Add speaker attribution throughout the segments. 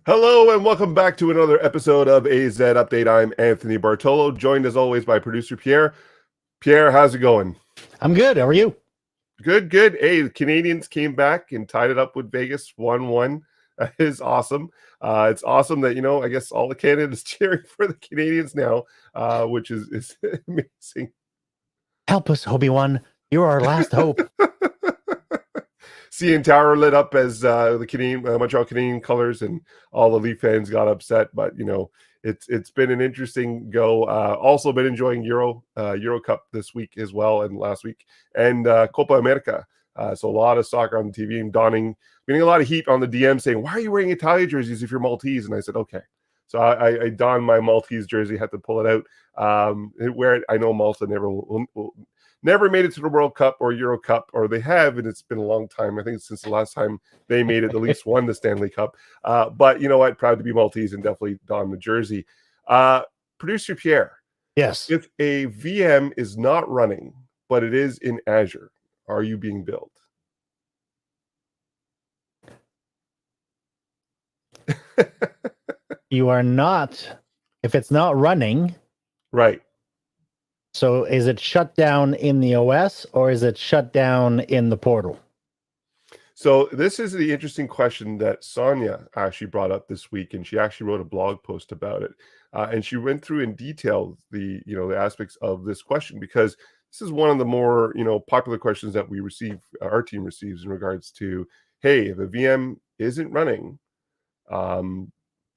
Speaker 1: Hello and welcome back to another episode of AZ Update. I'm Anthony Bartolo, joined as always by producer Pierre. Pierre, how's it going?
Speaker 2: I'm good. How are you?
Speaker 1: Good, good. Hey, the Canadians came back and tied it up with Vegas 1-1. That is awesome. It's awesome that, I guess all the Canadians cheering for the Canadians now, which is amazing.
Speaker 2: Help us, Obi-Wan. You're our last hope.
Speaker 1: CN Tower lit up as the Canadian Montreal Canadian colors, and all the Leaf fans got upset. But it's been an interesting go. Also been enjoying Euro Cup this week as well, and last week, and Copa America. So a lot of soccer on the TV, and getting a lot of heat on the DM saying, "Why are you wearing Italia jerseys if you're Maltese?" And I said, "Okay." So I donned my Maltese jersey, had to pull it out. Wear it. I know Malta never made it to the World Cup or Euro Cup, or they have, and it's been a long time. I think since the last time they made it, at least won the Stanley Cup. But you know what? Proud to be Maltese and definitely don the jersey. Producer Pierre.
Speaker 2: Yes.
Speaker 1: If a VM is not running, but it is in Azure, are you being billed?
Speaker 2: You are not. If it's not running.
Speaker 1: Right.
Speaker 2: So is it shut down in the OS or is it shut down in the portal?
Speaker 1: So this is the interesting question that Sonia actually brought up this week, and she actually wrote a blog post about it. And she went through in detail the aspects of this question, because this is one of the more popular questions that we receive, our team receives, in regards to, hey, if a VM isn't running,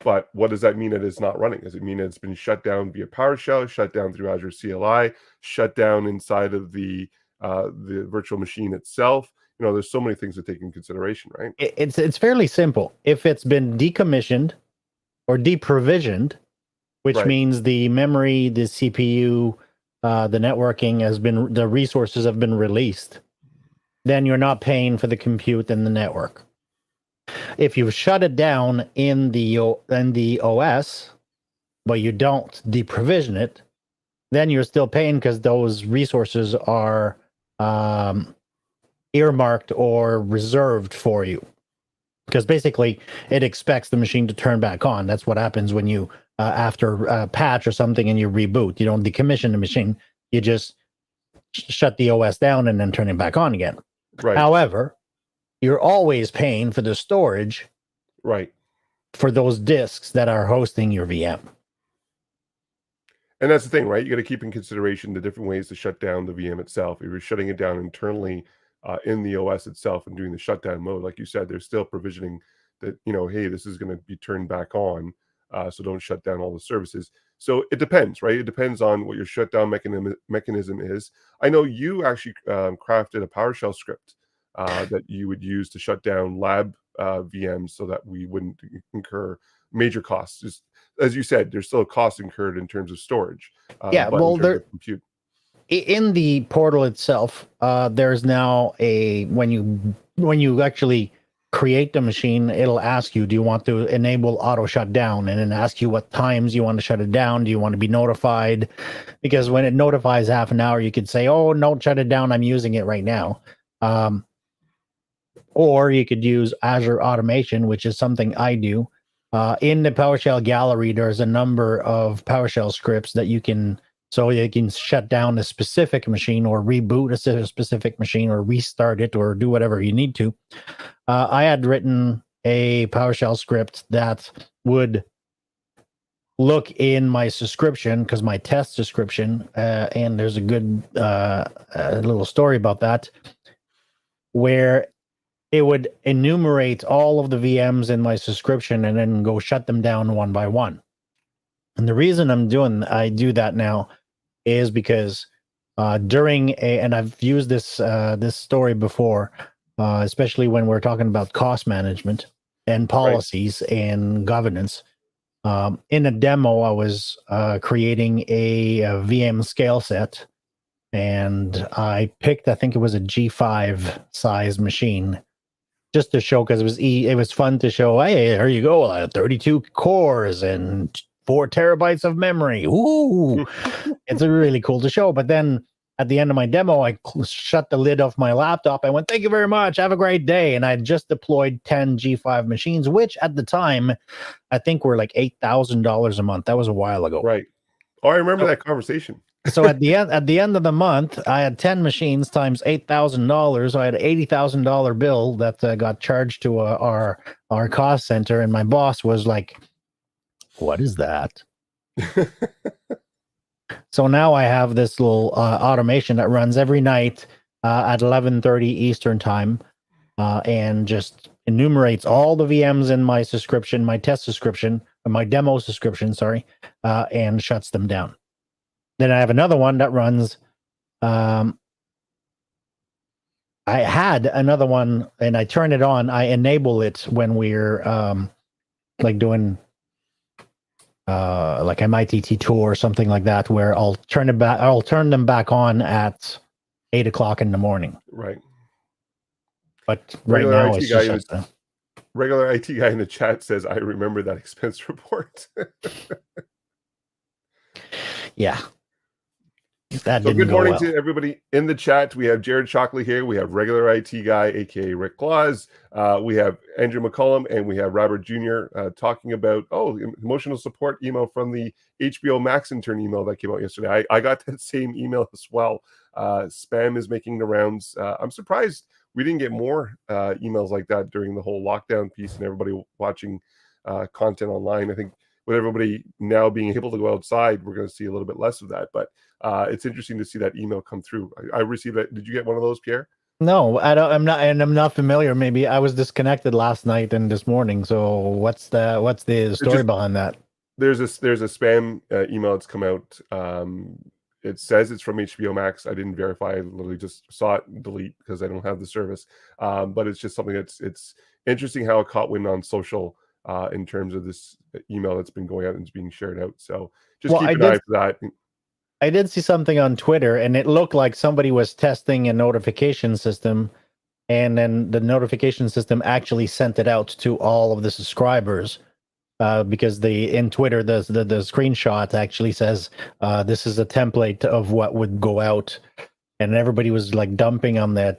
Speaker 1: but what does that mean that it's not running? Does it mean that it's been shut down via PowerShell, shut down through Azure CLI, shut down inside of the virtual machine itself? There's so many things to take in consideration, right?
Speaker 2: It's fairly simple. If it's been decommissioned or deprovisioned, which means the memory, the CPU, the networking the resources have been released, then you're not paying for the compute and the network. If you shut it down in the OS, but you don't deprovision it, then you're still paying because those resources are earmarked or reserved for you. Because basically, it expects the machine to turn back on. That's what happens when you, after a patch or something and you reboot. You don't decommission the machine. You just shut the OS down and then turn it back on again.
Speaker 1: Right.
Speaker 2: However, you're always paying for the storage,
Speaker 1: right,
Speaker 2: for those disks that are hosting your VM.
Speaker 1: And that's the thing, right? You got to keep in consideration the different ways to shut down the VM itself. If you're shutting it down internally in the OS itself and doing the shutdown mode, like you said, there's still provisioning that, hey, this is going to be turned back on, so don't shut down all the services. So it depends, right? It depends on what your shutdown mechanism is. I know you actually crafted a PowerShell script that you would use to shut down lab VMs so that we wouldn't incur major costs. Just as you said, there's still a cost incurred in terms of storage. Compute.
Speaker 2: In the portal itself, there's now when you actually create the machine, it'll ask you, do you want to enable auto shutdown, and then ask you what times you want to shut it down. Do you want to be notified? Because when it notifies half an hour, you could say, oh, no, shut it down, I'm using it right now. Or you could use Azure Automation, which is something I do. In the PowerShell gallery, there's a number of PowerShell scripts that you can shut down a specific machine or reboot a specific machine or restart it or do whatever you need to. I had written a PowerShell script that would look in my subscription, because my test subscription, and there's a good little story about that, where it would enumerate all of the VMs in my subscription and then go shut them down one by one. And the reason I do that now is because and I've used this story before, especially when we're talking about cost management and policies and governance. In a demo, I was creating a VM scale set, and I picked, I think it was a G5 size machine, just to show, because it was fun to show, hey, there you go, 32 cores and 4 terabytes of memory. Ooh, it's really cool to show. But then at the end of my demo, I shut the lid off my laptop. I went, thank you very much. Have a great day. And I just deployed 10 G5 machines, which at the time, I think were like $8,000 a month. That was a while ago.
Speaker 1: Right. Oh, I remember that conversation.
Speaker 2: So at the end of the month, I had 10 machines times $8,000. So I had an $80,000 bill that got charged to our cost center. And my boss was like, what is that? So now I have this little automation that runs every night at 11:30 Eastern time, and just enumerates all the VMs in my subscription, my test subscription, or my demo subscription, sorry, and shuts them down. Then I have another one that runs. I had another one, and I turn it on. I enable it when we're like doing. Like a MITT tour or something like that, where I'll turn them back on at 8 o'clock in the morning.
Speaker 1: Right.
Speaker 2: But regular
Speaker 1: IT guy in the chat says, I remember that expense report.
Speaker 2: Yeah.
Speaker 1: So good morning to everybody in the chat. We have Jared Shockley here. We have regular IT guy, aka Rick Claus. We have Andrew McCollum, and we have Robert Jr. Talking about emotional support email from the HBO Max intern email that came out yesterday. I got that same email as well. Spam is making the rounds. I'm surprised we didn't get more emails like that during the whole lockdown piece and everybody watching content online. I think with everybody now being able to go outside, we're going to see a little bit less of that. But it's interesting to see that email come through. I received it. Did you get one of those, Pierre?
Speaker 2: No, I don't. I'm not familiar. Maybe I was disconnected last night and this morning. So what's the story behind that?
Speaker 1: There's a spam email that's come out. It says it's from HBO Max. I didn't verify. I literally just saw it and delete because I don't have the service. But it's just something it's interesting how it caught wind on social in terms of this email that's been going out and is being shared out. So just keep an eye for that.
Speaker 2: I did see something on Twitter, and it looked like somebody was testing a notification system, and then the notification system actually sent it out to all of the subscribers. Because in Twitter, the screenshot actually says this is a template of what would go out, and everybody was like dumping on the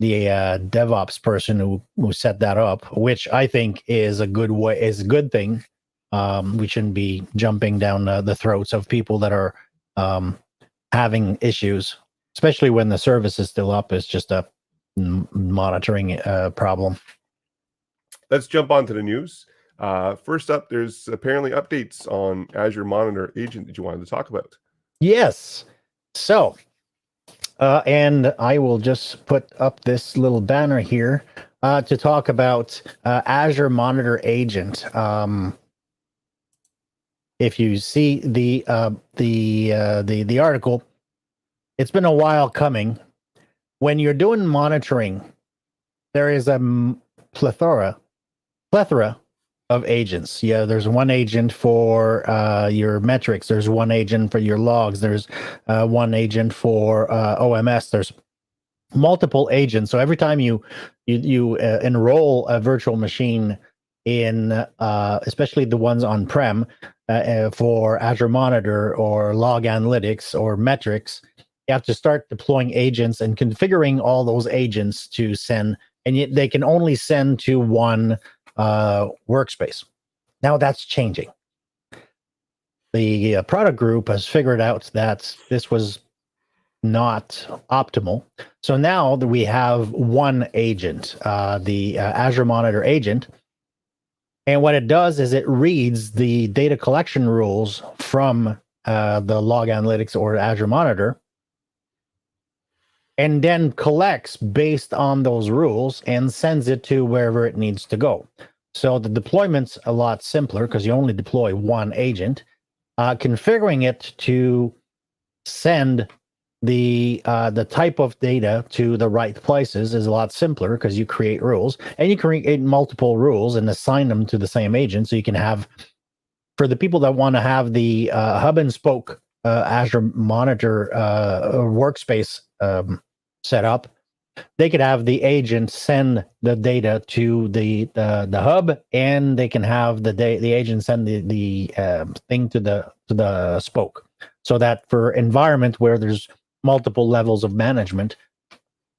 Speaker 2: DevOps person who set that up, which I think is a good thing. We shouldn't be jumping down the throats of people that are having issues, especially when the service is still up. It's just a monitoring problem.
Speaker 1: Let's jump on to the news. First up, there's apparently updates on Azure Monitor Agent that you wanted to talk about.
Speaker 2: Yes. So, and I will just put up this little banner here to talk about Azure Monitor Agent. If you see the article, it's been a while coming. When you're doing monitoring, there is a plethora of agents. Yeah, there's one agent for your metrics. There's one agent for your logs. There's one agent for OMS. There's multiple agents. So every time you enroll a virtual machine in, especially the ones on-prem for Azure Monitor or Log Analytics or metrics, you have to start deploying agents and configuring all those agents to send, and they can only send to one workspace. Now that's changing. The product group has figured out that this was not optimal. So now that we have one agent, the Azure Monitor Agent, and what it does is it reads the data collection rules from the Log Analytics or Azure Monitor, and then collects based on those rules and sends it to wherever it needs to go. So the deployment's a lot simpler because you only deploy one agent. Configuring it to send the type of data to the right places is a lot simpler because you create rules, and you create multiple rules and assign them to the same agent. So you can have, for the people that want to have the hub and spoke Azure Monitor workspace set up, they could have the agent send the data to the hub, and they can have the agent send the thing to the spoke. so that for environment where there's multiple levels of management,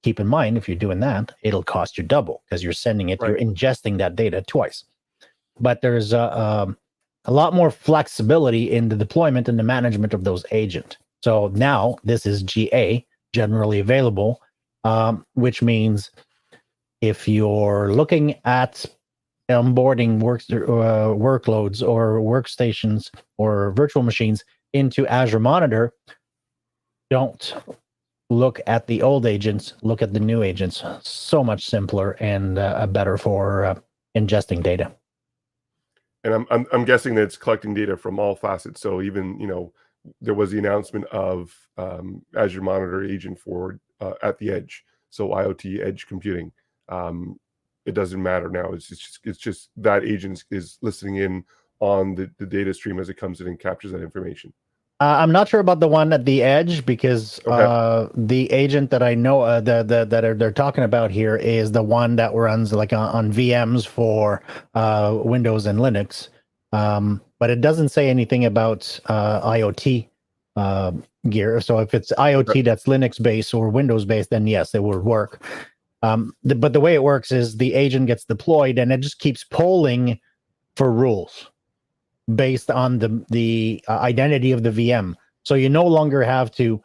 Speaker 2: keep in mind, if you're doing that, it'll cost you double because you're sending it, you're ingesting that data twice. But there's a lot more flexibility in the deployment and the management of those agents. So now this is GA, generally available, which means if you're looking at onboarding workloads or workstations or virtual machines into Azure Monitor, don't look at the old agents, look at the new agents. So much simpler and better for ingesting data.
Speaker 1: And I'm guessing that it's collecting data from all facets. So even, you know, there was the announcement of Azure Monitor Agent for at the edge. So IoT edge computing. It doesn't matter now. It's just that agent is listening in on the data stream as it comes in and captures that information.
Speaker 2: I'm not sure about the one at the edge because the agent that I know that they're talking about here is the one that runs like on VMs for Windows and Linux, but it doesn't say anything about IoT gear. So if it's IoT that's Linux based or Windows based, then yes, it would work. But the way it works is the agent gets deployed and it just keeps polling for rules based on the identity of the VM. So you no longer have to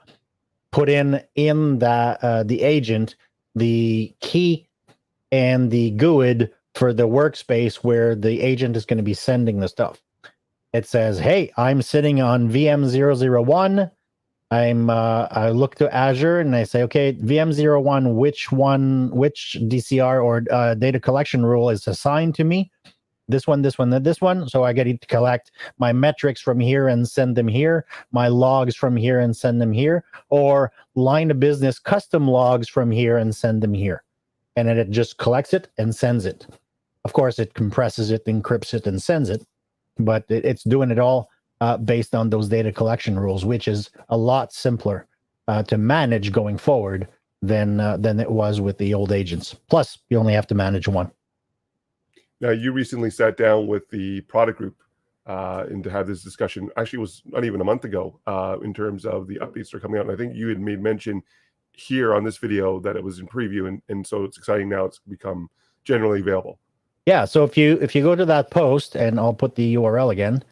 Speaker 2: put in the agent the key and the GUID for the workspace where the agent is going to be sending the stuff. It says, hey, I'm sitting on VM 001. I look to Azure and I say, okay, VM01, which DCR or data collection rule is assigned to me? This one, this one, and this one. So I get to collect my metrics from here and send them here, my logs from here and send them here, or line of business custom logs from here and send them here. And then it just collects it and sends it. Of course, it compresses it, encrypts it, and sends it, but it's doing it all based on those data collection rules, which is a lot simpler to manage going forward than it was with the old agents. Plus, you only have to manage one.
Speaker 1: Now, you recently sat down with the product group and to have this discussion. Actually, it was not even a month ago in terms of the updates that are coming out. And I think you had made mention here on this video that it was in preview, and so it's exciting now. It's become generally available.
Speaker 2: Yeah. So if you go to that post, and I'll put the URL again.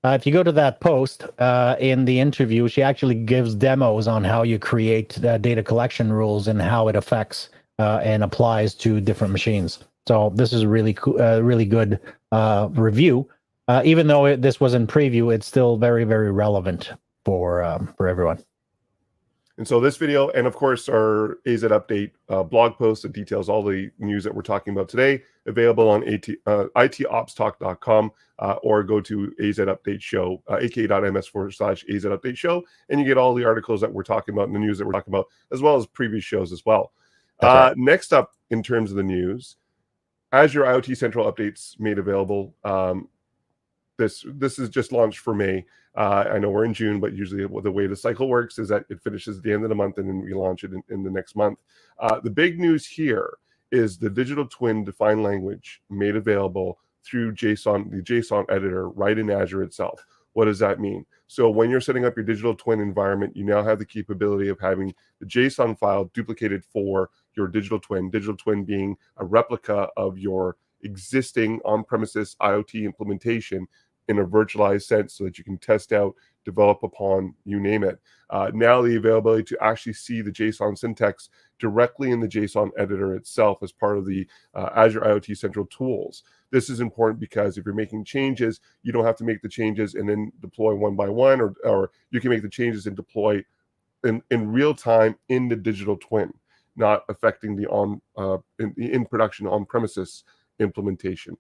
Speaker 2: If you go to that post in the interview, she actually gives demos on how you create data collection rules and how it affects and applies to different machines. So this is a really good review. Even though this was in preview, it's still very, very relevant for everyone.
Speaker 1: And so this video, and of course our AZ Update blog post that details all the news that we're talking about today, available on itopstalk.com or go to AZ Update Show, aka.ms/AZ Update Show, and you get all the articles that we're talking about and the news that we're talking about, as well as previous shows as well. Right. Next up, in terms of the news, Azure IoT Central updates made available. This is just launched for May. I know we're in June, but usually the way the cycle works is that it finishes at the end of the month and then we launch it in the next month. The big news here is the digital twin defined language made available through JSON, the JSON editor right in Azure itself. What does that mean? So when you're setting up your digital twin environment, you now have the capability of having the JSON file duplicated for your digital twin being a replica of your existing on-premises IoT implementation in a virtualized sense so that you can test out, develop upon, you name it. Now the availability to actually see the JSON syntax directly in the JSON editor itself as part of the Azure IoT Central tools. This is important because if you're making changes, you don't have to make the changes and then deploy one by one, or you can make the changes and deploy in real time in the digital twin, not affecting the in production on-premises implementation.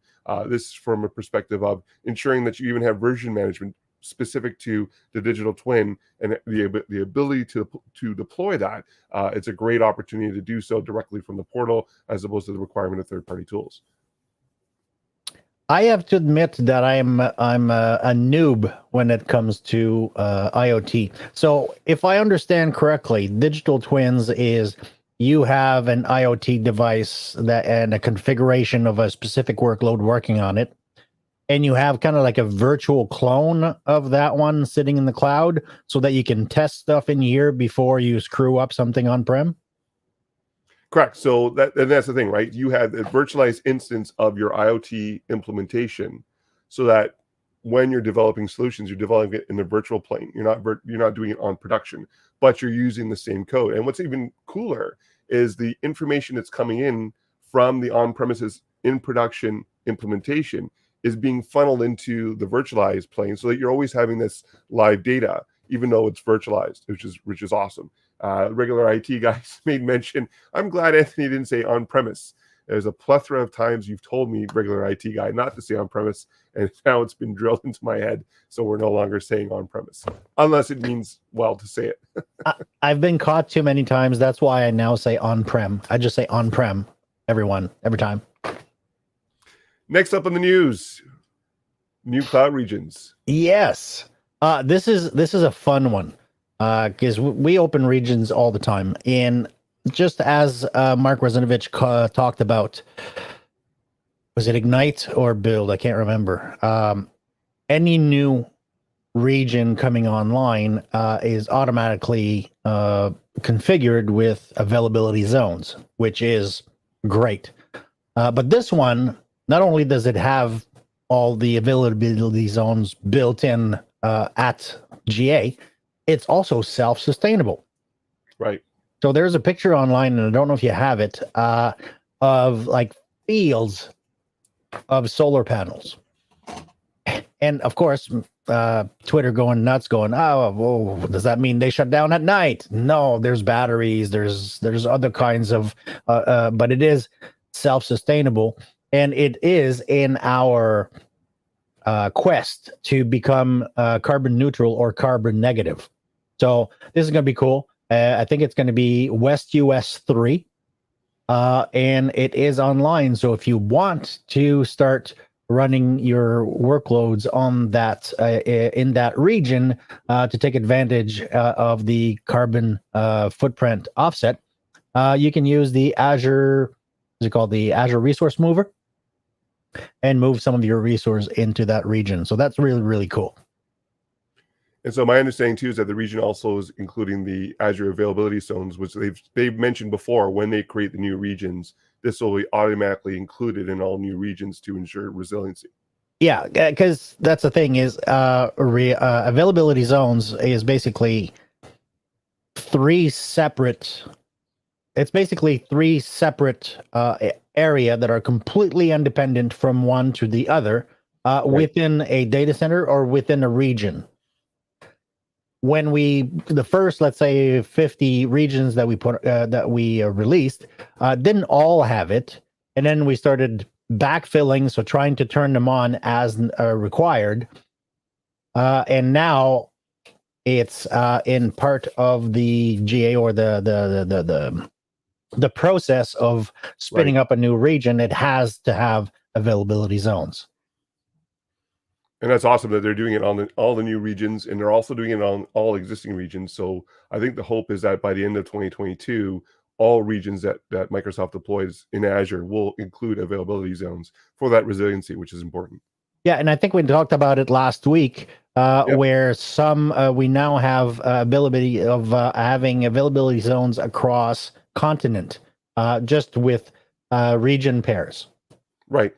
Speaker 1: This is from a perspective of ensuring that you even have version management specific to the digital twin and the ability to deploy that. It's a great opportunity to do so directly from the portal as opposed to the requirement of third-party tools.
Speaker 2: I have to admit that I'm a noob when it comes to IoT. So if I understand correctly, digital twins is you have an IoT device and a configuration of a specific workload working on it, and you have kind of like a virtual clone of that one sitting in the cloud so that you can test stuff in here before you screw up something on-prem?
Speaker 1: Correct. So that's the thing, right? You have a virtualized instance of your IoT implementation, so that when you're developing solutions, you're developing it in a virtual plane. You're not doing it on production, but you're using the same code. And what's even cooler is the information that's coming in from the on-premises in production implementation is being funneled into the virtualized plane, so that you're always having this live data, even though it's virtualized, which is awesome. Regular IT guys made mention. I'm glad Anthony didn't say on-premise. There's a plethora of times you've told me, regular IT guy, not to say on-premise, and now it's been drilled into my head, so we're no longer saying on-premise, unless it means well to say it.
Speaker 2: I've been caught too many times. That's why I now say on-prem. I just say on-prem, every time.
Speaker 1: Next up on the news, new cloud regions.
Speaker 2: Yes. This is a fun one, because we open regions all the time. And just as Mark Razinovich talked about, was it Ignite or Build? I can't remember. Any new region coming online is automatically configured with availability zones, which is great. But this one, not only does it have all the availability zones built in at GA, it's also self-sustainable.
Speaker 1: Right.
Speaker 2: So there's a picture online, and I don't know if you have it, of like fields of solar panels. And of course, Twitter going nuts, going, oh, whoa, does that mean they shut down at night? No, there's batteries, there's other kinds of, but it is self-sustainable, and it is in our quest to become carbon neutral or carbon negative. So this is going to be cool. I think it's going to be West US 3, and it is online. So if you want to start running your workloads on that in that region to take advantage of the carbon footprint offset, you can use the Azure, is it called the Azure Resource Mover, and move some of your resource into that region. So that's really, really cool.
Speaker 1: And so my understanding too is that the region also is including the Azure availability zones, which they've mentioned before. When they create the new regions, this will be automatically included in all new regions to ensure resiliency.
Speaker 2: Yeah, because that's the thing is availability zones is basically three separate area that are completely independent from one to the other within a data center or within a region. When the first, let's say 50 regions that we released didn't all have it, and then we started backfilling, so trying to turn them on as required, and now it's in part of the GA or the process of spinning up a new region. It has to have availability zones.
Speaker 1: And that's awesome that they're doing it on all the new regions, and they're also doing it on all existing regions. So I think the hope is that by the end of 2022, all regions that Microsoft deploys in Azure will include availability zones for that resiliency, which is important.
Speaker 2: Yeah, and I think we talked about it last week, where we now have ability of having availability zones across continent, just with region pairs.
Speaker 1: Right.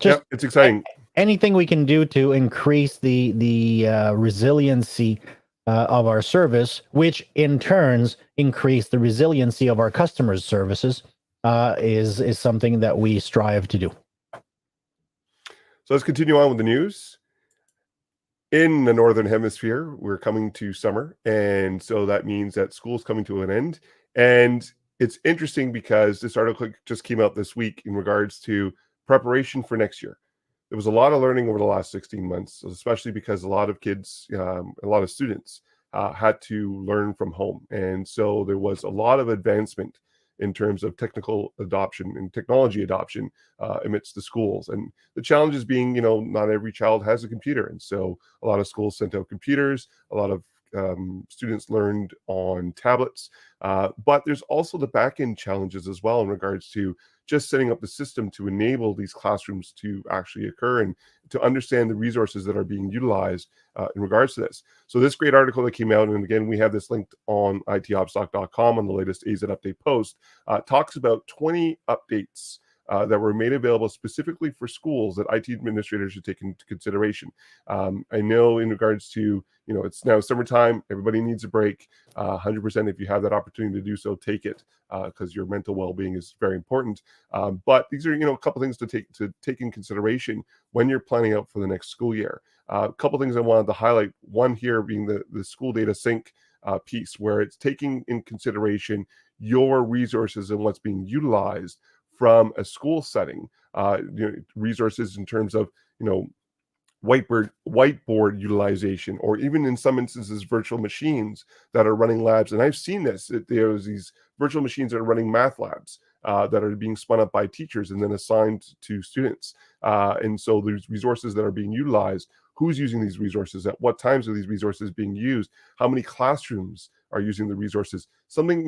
Speaker 1: It's exciting.
Speaker 2: Anything we can do to increase the resiliency of our service, which in turns increase the resiliency of our customers' services, is something that we strive to do.
Speaker 1: So let's continue on with the news. In the Northern Hemisphere, we're coming to summer, and so that means that school's coming to an end. And it's interesting because this article just came out this week in regards to preparation for next year. There was a lot of learning over the last 16 months, especially because a lot of kids, a lot of students had to learn from home. And so there was a lot of advancement in terms of technical adoption and technology adoption amidst the schools. And the challenge is being, not every child has a computer. And so a lot of schools sent out computers, a lot of students learned on tablets. But there's also the back-end challenges as well in regards to just setting up the system to enable these classrooms to actually occur and to understand the resources that are being utilized in regards to this. So this great article that came out, and again, we have this linked on itopstock.com on the latest AzUpdate post, talks about 20 updates that were made available specifically for schools that IT administrators should take into consideration. I know in regards to, it's now summertime, everybody needs a break. 100%, if you have that opportunity to do so, take it, because your mental well-being is very important. But these are, a couple things to take in consideration when you're planning out for the next school year. A couple things I wanted to highlight. One here being the school data sync piece, where it's taking in consideration your resources and what's being utilized from a school setting, resources in terms of, whiteboard utilization, or even in some instances, virtual machines that are running labs. And I've seen this. There's these virtual machines that are running math labs that are being spun up by teachers and then assigned to students. And so there's resources that are being utilized. Who's using these resources? At what times are these resources being used? How many classrooms are using the resources? Something,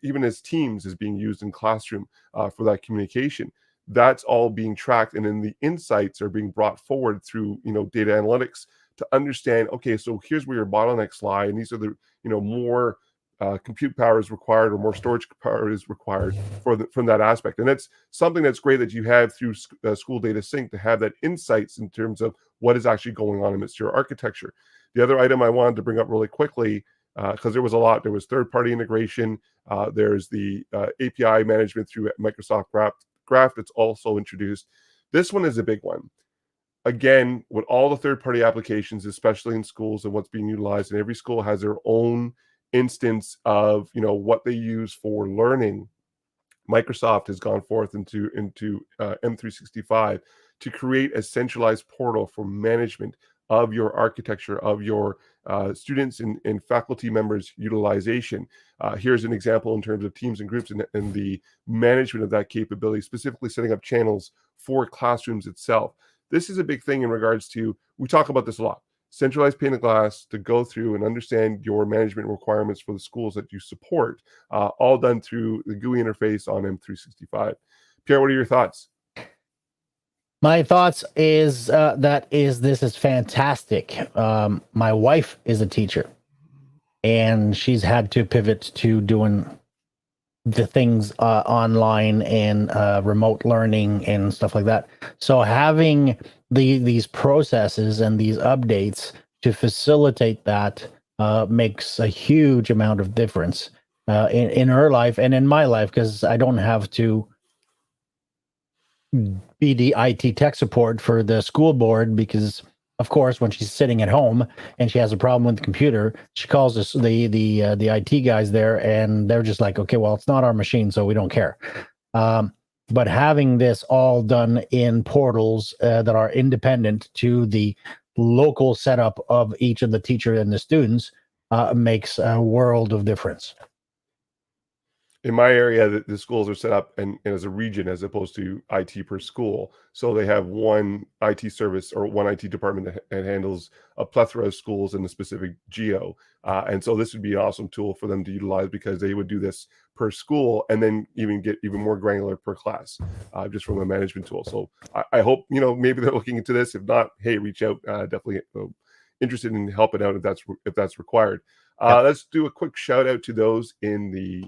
Speaker 1: even as Teams is being used in classroom for that communication. That's all being tracked, and then the insights are being brought forward through, data analytics to understand, okay, so here's where your bottlenecks lie, and these are the, more compute power is required, or more storage power is required from that aspect. And that's something that's great that you have through School Data Sync, to have that insights in terms of what is actually going on amidst your architecture. The other item I wanted to bring up really quickly, because there was a lot. There was third-party integration. There's the API management through Microsoft Graph that's also introduced. This one is a big one. Again, with all the third-party applications, especially in schools and what's being utilized, and every school has their own instance of, what they use for learning. Microsoft has gone forth into M365 to create a centralized portal for management of your architecture, of your students and faculty members' utilization. Here's an example in terms of teams and groups and the management of that capability, specifically setting up channels for classrooms itself. This is a big thing in regards to, we talk about this a lot, centralized pane of glass to go through and understand your management requirements for the schools that you support, all done through the GUI interface on M365. Pierre, what are your thoughts?
Speaker 2: My thoughts is this is fantastic. My wife is a teacher, and she's had to pivot to doing the things online and remote learning and stuff like that. So having these processes and these updates to facilitate that makes a huge amount of difference in her life and in my life, because I don't have to be the IT tech support for the school board, because of course when she's sitting at home and she has a problem with the computer, she calls us the IT guys there, and they're just like, okay, well, it's not our machine, so we don't care. But having this all done in portals that are independent to the local setup of each of the teacher and the students makes a world of difference.
Speaker 1: In my area, the schools are set up and as a region as opposed to IT per school. So they have one IT service or one IT department that handles a plethora of schools in a specific geo. And so this would be an awesome tool for them to utilize, because they would do this per school and then even get even more granular per class, just from a management tool. So I hope, maybe they're looking into this. If not, hey, reach out. Definitely interested in helping out if that's required. Let's do a quick shout out to those in the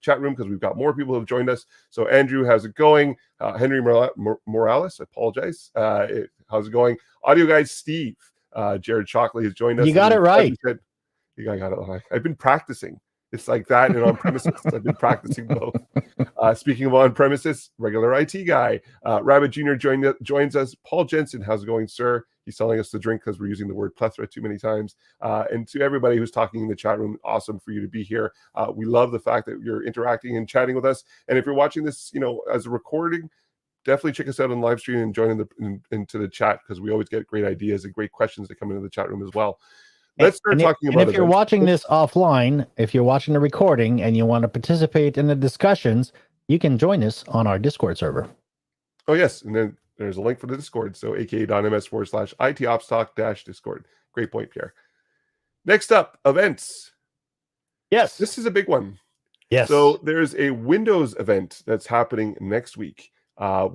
Speaker 1: chat room, because we've got more people who have joined us. So Andrew, how's it going? Henry Morales, I apologize. How's it going? Audio guy Steve, Jared Shockley has joined us.
Speaker 2: You got it right.
Speaker 1: You got it right. I've been practicing. It's like that and on premises. I've been practicing both. Speaking of on premises, regular IT guy, Rabbit Jr. joins us. Paul Jensen, how's it going, sir? He's telling us to drink because we're using the word plethora too many times. And to everybody who's talking in the chat room, awesome for you to be here. We love the fact that you're interacting and chatting with us. And if you're watching this, as a recording, definitely check us out on live stream and join into the chat, because we always get great ideas and great questions that come into the chat room as well. Let's start talking about it.
Speaker 2: And if you're watching this offline, if you're watching the recording and you want to participate in the discussions, you can join us on our Discord server.
Speaker 1: Oh, yes. And then there's a link for the Discord. So aka.ms/ITOpstalk-Discord. Great point, Pierre. Next up, events.
Speaker 2: Yes.
Speaker 1: This is a big one.
Speaker 2: Yes.
Speaker 1: So there's a Windows event that's happening next week.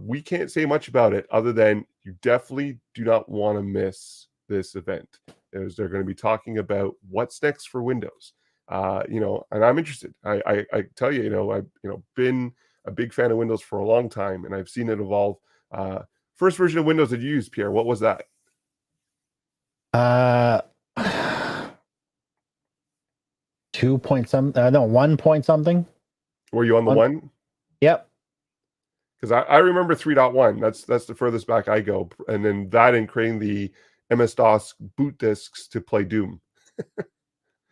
Speaker 1: We can't say much about it other than you definitely do not want to miss this event. They're going to be talking about what's next for Windows. And I'm interested. I tell you, I've been a big fan of Windows for a long time, and I've seen it evolve. First version of Windows that you used, Pierre, what was that?
Speaker 2: 2 point something. No, 1 point something.
Speaker 1: Were you on the one?
Speaker 2: Yep.
Speaker 1: Because I remember 3.1. That's the furthest back I go, and then that and creating the MS-DOS boot disks to play Doom.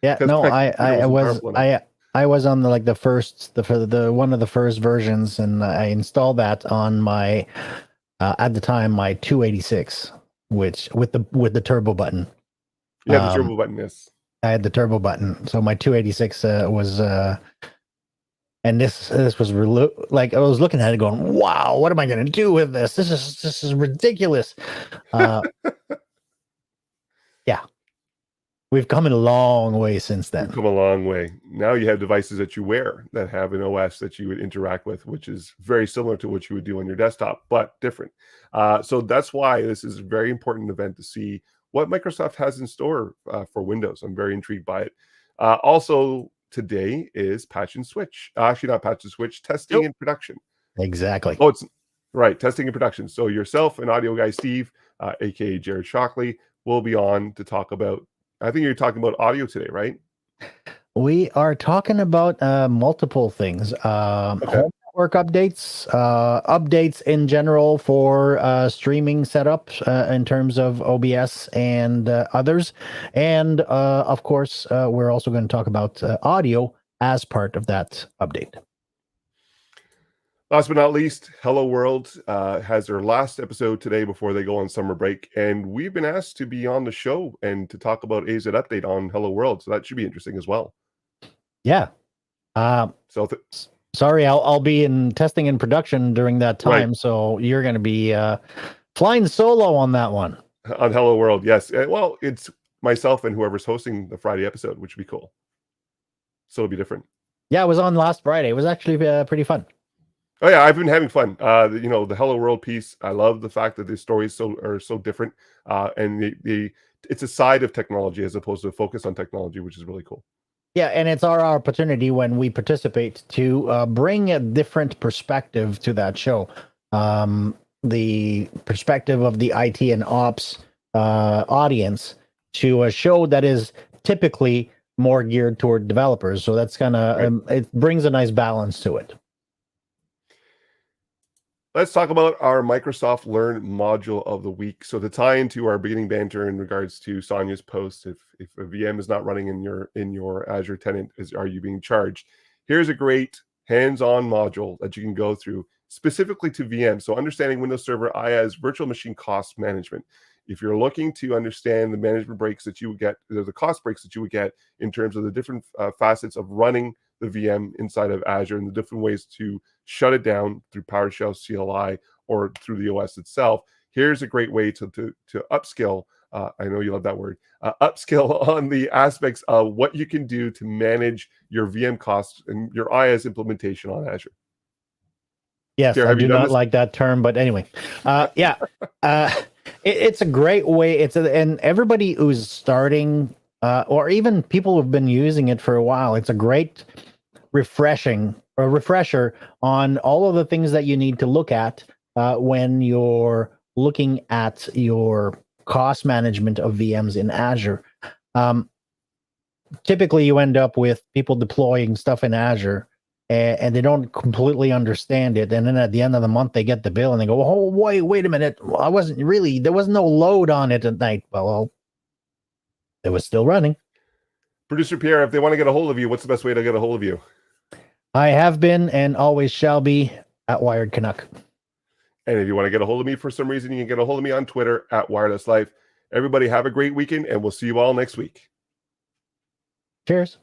Speaker 2: Yeah, no, I was on the first one of the first versions, and I installed that on my at the time my 286, which with the turbo button.
Speaker 1: Yeah, the turbo button. Yes,
Speaker 2: I had the turbo button, so my 286 was. And this was like I was looking at it, going, "Wow, what am I going to do with this? This is ridiculous." Yeah. We've come a long way since then.
Speaker 1: We've come a long way. Now you have devices that you wear that have an OS that you would interact with, which is very similar to what you would do on your desktop, but different. So that's why this is a very important event to see what Microsoft has in store for Windows. I'm very intrigued by it. Also, today is patch and switch. Actually, not patch and switch, testing and production.
Speaker 2: Exactly.
Speaker 1: Oh, it's right, testing and production. So yourself and audio guy Steve, aka Jared Shockley, will be on to talk about. I think you're talking about audio today, right?
Speaker 2: We are talking about multiple things. Home network updates, updates in general for streaming setups in terms of OBS and others. And of course, we're also going to talk about audio as part of that update.
Speaker 1: Last but not least, Hello World has their last episode today before they go on summer break. And we've been asked to be on the show and to talk about AzUpdate on Hello World. So that should be interesting as well.
Speaker 2: Yeah. Sorry, I'll be in testing and production during that time. Right. So you're going to be flying solo on that one.
Speaker 1: On Hello World, yes. Well, it's myself and whoever's hosting the Friday episode, which would be cool. So it'll be different.
Speaker 2: Yeah, it was on last Friday. It was actually pretty fun.
Speaker 1: Oh yeah, I've been having fun. The Hello World piece. I love the fact that the stories are so different, and it's a side of technology as opposed to a focus on technology, which is really cool.
Speaker 2: Yeah, and it's our opportunity when we participate to bring a different perspective to that show. The perspective of the IT and ops audience to a show that is typically more geared toward developers. So that's kind of it brings a nice balance to it.
Speaker 1: Let's talk about our Microsoft Learn module of the week. So to tie into our beginning banter in regards to Sonia's post, if a VM is not running in your Azure tenant, are you being charged? Here's a great hands-on module that you can go through specifically to VM. So understanding Windows Server IaaS virtual machine cost management. If you're looking to understand the management breaks that you would get, the cost breaks that you would get in terms of the different facets of running the VM inside of Azure and the different ways to shut it down through PowerShell CLI or through the OS itself, here's a great way to upskill. I know you love that word. Upskill on the aspects of what you can do to manage your VM costs and your IaaS implementation on Azure.
Speaker 2: Yes, Pierre, I do not like that term, but anyway, it's a great way. And everybody who's starting, or even people who've been using it for a while, it's a great refresher on all of the things that you need to look at when you're looking at your cost management of VMs in Azure. Typically, you end up with people deploying stuff in Azure and they don't completely understand it. And then at the end of the month, they get the bill and they go, "Oh, wait a minute. Well, there was no load on it at night." Well, it was still running.
Speaker 1: Producer Pierre, if they want to get a hold of you, what's the best way to get a hold of you?
Speaker 2: I have been and always shall be at Wired Canuck.
Speaker 1: And if you want to get a hold of me for some reason, you can get a hold of me on Twitter at Wireless Life. Everybody have a great weekend, and we'll see you all next week.
Speaker 2: Cheers.